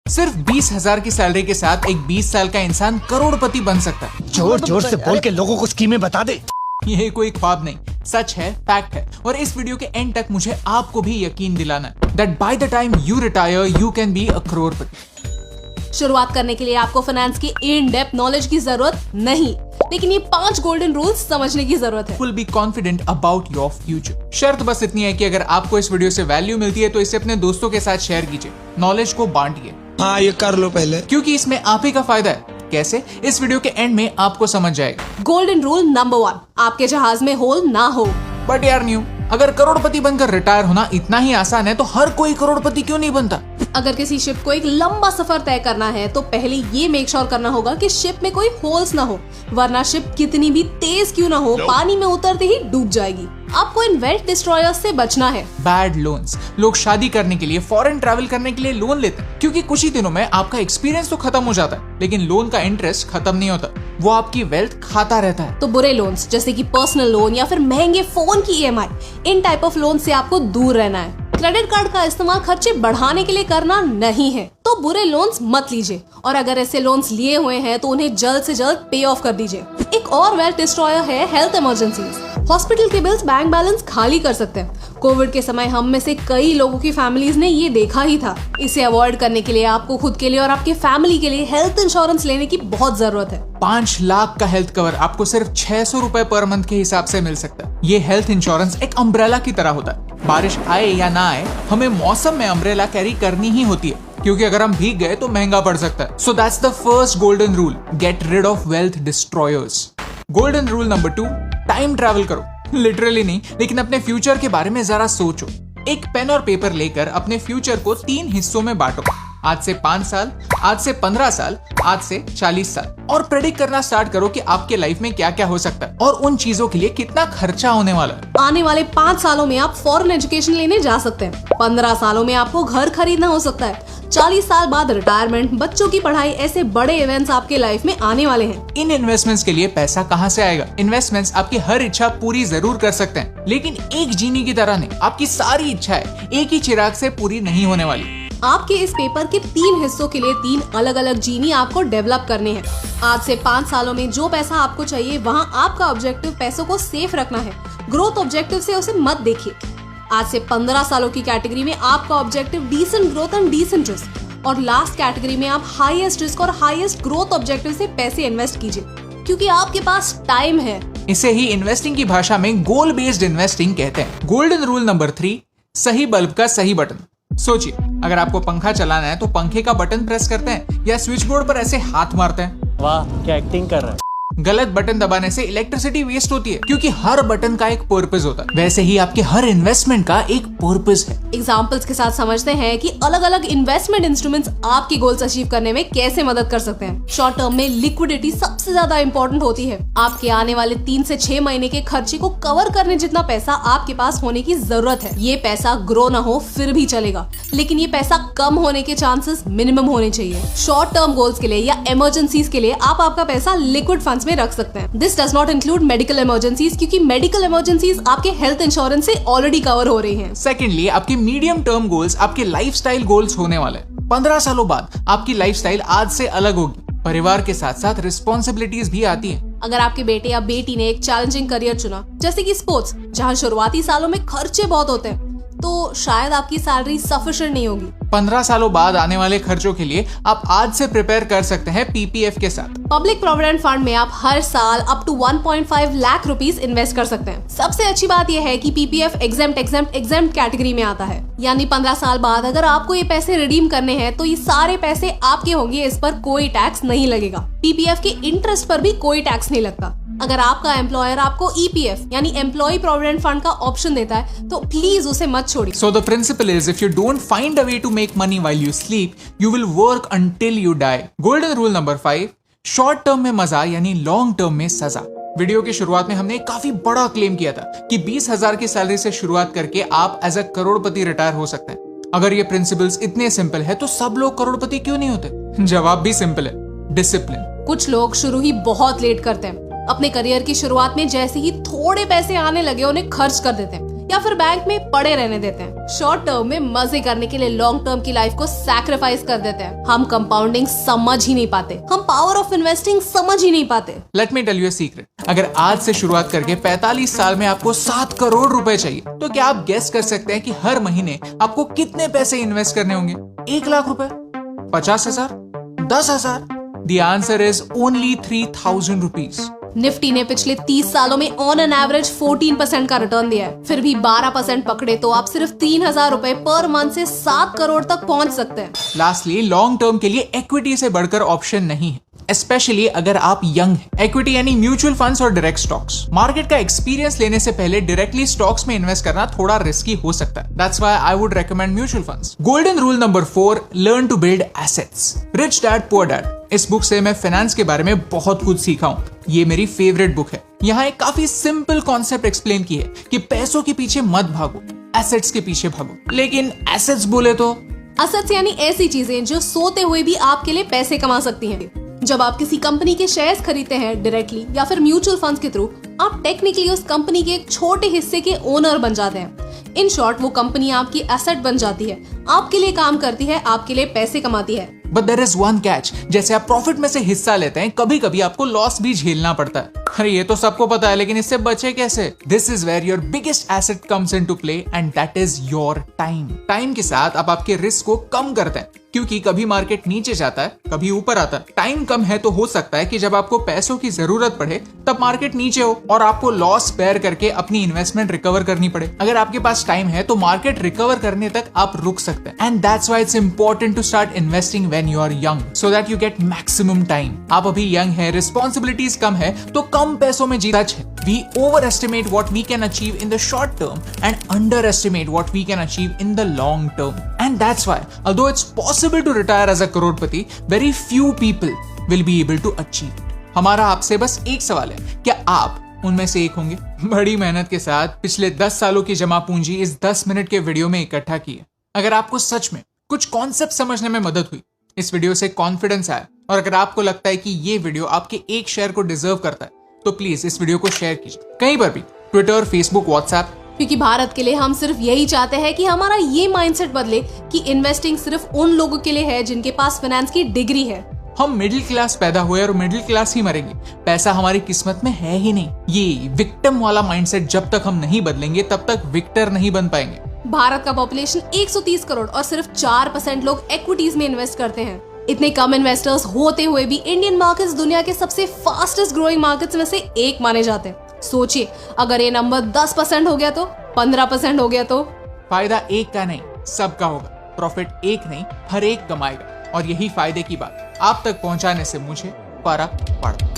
सिर्फ 20,000 की सैलरी के साथ एक 20 साल का इंसान करोड़पति बन सकता है। जोर जोर से बोल के लोगों को स्कीमें बता दे। ये कोई ख्वाब नहीं, सच है, फैक्ट है। और इस वीडियो के एंड तक मुझे आपको भी यकीन दिलाना है that by the time you retire you can be a करोड़पति। शुरुआत करने के लिए आपको फाइनेंस की इन डेप्थ नॉलेज की जरूरत नहीं, लेकिन ये 5 गोल्डन रूल्स समझने की जरूरत है। Will be confident about your future। शर्त बस इतनी है कि अगर आपको इस वीडियो से वैल्यू मिलती है तो इसे अपने दोस्तों के साथ शेयर कीजिए, नॉलेज को बांटिए। हाँ, ये कर लो पहले, क्योंकि इसमें आप ही का फायदा है। कैसे? इस वीडियो के एंड में आपको समझ जाएगा। गोल्डन रूल नंबर 1, आपके जहाज में होल ना हो। बट यार न्यू, अगर करोड़पति बनकर रिटायर होना इतना ही आसान है तो हर कोई करोड़पति क्यों नहीं बनता? अगर किसी शिप को एक लंबा सफर तय करना है तो पहले ये मेक श्योर करना होगा कि शिप में कोई होल्स ना हो, वरना शिप कितनी भी तेज क्यों ना हो, पानी में उतरते ही डूब जाएगी। आपको इन वेल्थ डिस्ट्रॉयर्स से बचना है। Bad loans. लोग शादी करने के लिए, फॉरेन ट्रैवल करने के लिए लोन लेते हैं क्योंकि कुछ ही दिनों में आपका एक्सपीरियंस तो खत्म हो जाता है, लेकिन लोन का इंटरेस्ट खत्म नहीं होता, वो आपकी वेल्थ खाता रहता है। तो बुरे लोन्स जैसे कि पर्सनल लोन या फिर महंगे फोन की EMI, in type of loan से आपको दूर रहना है। क्रेडिट कार्ड का इस्तेमाल खर्चे बढ़ाने के लिए करना नहीं है, तो बुरे लोन्स मत लीजिए। और अगर ऐसे लोन्स लिए हुए हैं तो उन्हें जल्द से जल्द पे ऑफ कर दीजिए। एक और वेल्थ डिस्ट्रॉयर है हेल्थ इमरजेंसीज। हॉस्पिटल के बिल्स बैंक बैलेंस खाली कर सकते हैं। कोविड के समय हम में से कई लोगों की फैमिलीज ने ये देखा ही था। इसे अवॉइड करने के लिए आपको खुद के लिए और आपके फैमिली के लिए हेल्थ इंश्योरेंस लेने की बहुत जरूरत है। 5 लाख का हेल्थ कवर आपको सिर्फ 600 रुपए पर मंथ के हिसाब से मिल सकता है। ये हेल्थ इंश्योरेंस एक अम्ब्रेला की तरह होता है। बारिश आए या ना आए, हमें मौसम में अम्ब्रेला कैरी करनी ही होती है, क्योंकि अगर हम भीग गए तो महंगा पड़ सकता है। So that's the first golden rule, get rid of wealth destroyers. Golden rule number 2, time travel करो। लिटरली नहीं, लेकिन अपने फ्यूचर के बारे में जरा सोचो। एक पेन और पेपर लेकर अपने फ्यूचर को 3 हिस्सों में बांटो। आज से 5 साल, आज से 15 साल, आज से 40 साल, और प्रेडिक्ट करना स्टार्ट करो कि आपके लाइफ में क्या क्या हो सकता है और उन चीजों के लिए कितना खर्चा होने वाला है। आने वाले 5 सालों में आप फॉरेन एजुकेशन लेने जा सकते हैं। 15 सालों में आपको घर खरीदना हो सकता है। 40 साल बाद रिटायरमेंट, बच्चों की पढ़ाई, ऐसे बड़े इवेंट्स आपके लाइफ में आने वाले हैं। इन इन्वेस्टमेंट्स के लिए पैसा कहाँ से आएगा? इन्वेस्टमेंट्स आपकी हर इच्छा पूरी जरूर कर सकते हैं, लेकिन एक जीनी की तरह नहीं। आपकी सारी इच्छाएं एक ही चिराग से पूरी नहीं होने वाली। आपके इस पेपर के 3 हिस्सों के लिए 3 अलग अलग जीनी आपको डेवलप करने हैं। आज से 5 सालों में जो पैसा आपको चाहिए, वहाँ आपका ऑब्जेक्टिव पैसों को सेफ रखना है। ग्रोथ ऑब्जेक्टिव से उसे मत देखिए। आज से 15 सालों की कैटेगरी में आपका objective decent growth and decent risk, और लास्ट कैटेगरी में आप हाईएस्ट रिस्क और हाईएस्ट ग्रोथ ऑब्जेक्टिव से पैसे इन्वेस्ट कीजिए, क्योंकि आपके पास टाइम है। इसे ही इन्वेस्टिंग की भाषा में गोल बेस्ड इन्वेस्टिंग कहते हैं। गोल्डन रूल नंबर 3, सही बल्ब का सही बटन। सोचिए, अगर आपको पंखा चलाना है तो पंखे का बटन प्रेस करते हैं या स्विच बोर्ड पर ऐसे हाथ मारते हैं? वाह, क्या एक्टिंग कर रहा है। गलत बटन दबाने से इलेक्ट्रिसिटी वेस्ट होती है, क्योंकि हर बटन का एक पर्पस होता है। वैसे ही आपके हर इन्वेस्टमेंट का एक पर्पस है। एग्जाम्पल्स के साथ समझते हैं कि अलग अलग इन्वेस्टमेंट इंस्ट्रूमेंट्स आपकी गोल्स अचीव करने में कैसे मदद कर सकते हैं। शॉर्ट टर्म में लिक्विडिटी सबसे ज्यादा इम्पोर्टेंट होती है। आपके आने वाले 3 से 6 महीने के खर्चे को कवर करने जितना पैसा आपके पास होने की जरूरत है। ये पैसा ग्रो ना हो फिर भी चलेगा, लेकिन ये पैसा कम होने के चांसेस मिनिमम होने चाहिए। शॉर्ट टर्म गोल्स के लिए या इमरजेंसीज के लिए आप आपका पैसा लिक्विड फंड्स में रख सकते हैं। This does not include medical emergencies, क्योंकि मेडिकल इमरजेंसीज आपके हेल्थ इंश्योरेंस से ऑलरेडी कवर हो रही हैं। सेकेंडली, आपके मीडियम टर्म गोल्स आपके लाइफस्टाइल गोल्स होने वाले हैं। 15 सालों बाद आपकी लाइफस्टाइल आज से अलग होगी। परिवार के साथ साथ रिस्पॉन्सिबिलिटीज भी आती हैं। अगर आपके बेटे या बेटी ने एक चैलेंजिंग करियर चुना, जैसे कि स्पोर्ट्स, जहां शुरुआती सालों में खर्चे बहुत होते हैं, तो शायद आपकी सैलरी सफिशिएंट नहीं होगी। 15 सालों बाद आने वाले खर्चों के लिए आप आज से प्रिपेयर कर सकते हैं PPF के साथ। पब्लिक प्रोविडेंट फंड में आप हर साल up to 1.5 lakh rupees invest कर सकते हैं। सबसे अच्छी बात यह है कि PPF एग्जेम्प्ट कैटेगरी में आता है, यानी 15 साल बाद अगर आपको ये पैसे रिडीम करने हैं तो ये सारे पैसे आपके होंगे। इस पर कोई टैक्स नहीं लगेगा। PPF के इंटरेस्ट पर भी कोई टैक्स नहीं लगता। अगर आपका एम्प्लॉयर आपको EPF यानी एम्प्लॉय प्रोविडेंट फंड का ऑप्शन देता है तो प्लीज उसे मत छोड़िए। So the principle is, if you don't find a way to make money while you sleep, you will work until you die. Golden rule number 5, short term में मजा यानी लॉन्ग टर्म में सजा। वीडियो की शुरुआत में हमने काफी बड़ा क्लेम किया था कि 20,000 की सैलरी से शुरुआत करके आप एज अ करोड़पति रिटायर हो सकते हैं। अगर ये प्रिंसिपल्स इतने सिंपल है तो सब लोग करोड़पति क्यों नहीं होते? जवाब भी सिंपल है, डिसिप्लिन। कुछ लोग शुरू ही बहुत लेट करते हैं। अपने करियर की शुरुआत में जैसे ही थोड़े पैसे आने लगे उन्हें खर्च कर देते हैं। या फिर बैंक में पड़े रहने देते हैं। शॉर्ट टर्म में मजे करने के लिए लॉन्ग टर्म की लाइफ को सैक्रिफाइस कर देते हैं। हम कंपाउंडिंग समझ ही नहीं पाते, हम पावर ऑफ इन्वेस्टिंग समझ ही नहीं पाते। Let me tell you a secret, अगर आज से शुरुआत करके 45 साल में आपको 7 करोड़ रुपए चाहिए, तो क्या आप गेस कर सकते हैं कि हर महीने आपको कितने पैसे इन्वेस्ट करने होंगे? 1 लाख रुपए, 50,000, 10,000? The answer is only 3,000 rupees. Nifty ने पिछले 30 सालों में ऑन एन एवरेज 14% का रिटर्न दिया है। फिर भी 12% पकड़े तो आप सिर्फ 3,000 रुपए पर मंथ से 7 करोड़ तक पहुंच सकते हैं। लास्टली, लॉन्ग टर्म के लिए इक्विटी से बढ़कर ऑप्शन नहीं है, स्पेशली अगर आप यंग हैं। इक्विटी यानी म्यूचुअल फंड्स और डायरेक्ट स्टॉक्स। मार्केट का एक्सपीरियंस लेने से पहले डायरेक्टली स्टॉक्स में इन्वेस्ट करना थोड़ा रिस्की हो सकता है। That's why I would recommend mutual funds. Golden rule number 4, learn to build assets. Rich dad poor dad, इस बुक से मैं फाइनेंस के बारे में बहुत कुछ सीखा हूँ। ये मेरी फेवरेट बुक है। यहाँ एक काफी सिंपल कॉन्सेप्ट एक्सप्लेन की है कि पैसों के पीछे मत भागो, एसेट्स के पीछे भागो। लेकिन एसेट्स बोले तो एसेट्स यानी ऐसी चीजें जो सोते हुए भी आपके लिए पैसे कमा सकती हैं। जब आप किसी कंपनी के शेयर्स खरीदते हैं डायरेक्टली या फिर म्यूचुअल फंड्स के थ्रू, आप टेक्निकली उस कंपनी के एक छोटे हिस्से के ओनर बन जाते हैं। इन शॉर्ट, वो कंपनी आपकी एसेट बन जाती है, आपके लिए काम करती है, आपके लिए पैसे कमाती है। But there is one catch, जैसे आप प्रॉफिट में से हिस्सा लेते हैं, कभी कभी आपको लॉस भी झेलना पड़ता है। अरे ये तो सबको पता है, लेकिन इससे बचे कैसे? This is where your biggest asset comes into play and that is your time. Time के साथ आप आपके रिस्क को कम करते हैं, क्योंकि कभी मार्केट नीचे जाता है, कभी ऊपर आता है। टाइम कम है तो हो सकता है कि जब आपको पैसों की जरूरत पड़े तब मार्केट नीचे हो और आपको लॉस बेयर करके अपनी इन्वेस्टमेंट रिकवर करनी पड़े। अगर आपके पास टाइम है तो मार्केट रिकवर करने तक आप रुक सकते हैं। And that's why it's important to start investing when you are young, so that you get maximum time. आप अभी यंग है, रिस्पॉन्सिबिलिटीज कम है, तो कम पैसों में जीता है। We overestimate what we can achieve in the short term and underestimate what we can achieve in the long term. And that's why, although it's possible to retire as a crorepati, very few people will be able to achieve. हमारा आपसे बस एक सवाल है, क्या आप उनमें से एक होंगे? बड़ी मेहनत के साथ पिछले 10 सालों की जमा पूंजी इस 10 मिनट के वीडियो में इकट्ठा की है। अगर आपको सच में कुछ कॉन्सेप्ट समझने में मदद हुई, इस वीडियो से कॉन्फिडेंस आया, और अगर आपको लगता है कि ये वीडियो आपके एक शेयर को डिजर्व करता है, तो प्लीज इस वीडियो को शेयर कीजिए कहीं पर भी, ट्विटर, फेसबुक, व्हाट्सएप। क्योंकि भारत के लिए हम सिर्फ यही चाहते हैं कि हमारा ये माइंडसेट बदले कि इन्वेस्टिंग सिर्फ उन लोगों के लिए है जिनके पास फाइनेंस की डिग्री है। हम मिडिल क्लास पैदा हुए और मिडिल क्लास ही मरेंगे। पैसा हमारी किस्मत में है ही नहीं। ये विक्टिम वाला माइंडसेट जब तक हम नहीं बदलेंगे तब तक विक्टर नहीं बन पाएंगे। भारत का पॉपुलेशन 130 करोड़ और सिर्फ 4% लोग इक्विटीज में इन्वेस्ट करते हैं। इतने कम इन्वेस्टर्स होते हुए भी इंडियन मार्केट्स दुनिया के सबसे फास्टेस्ट ग्रोइंग मार्केट्स में से एक माने जाते हैं। सोचिए, अगर ये नंबर 10% हो गया तो 15% हो गया तो फायदा एक का नहीं, सबका होगा। प्रॉफिट एक नहीं, हर एक कमाएगा। और यही फायदे की बात आप तक पहुंचाने से मुझे फर्क पड़ता।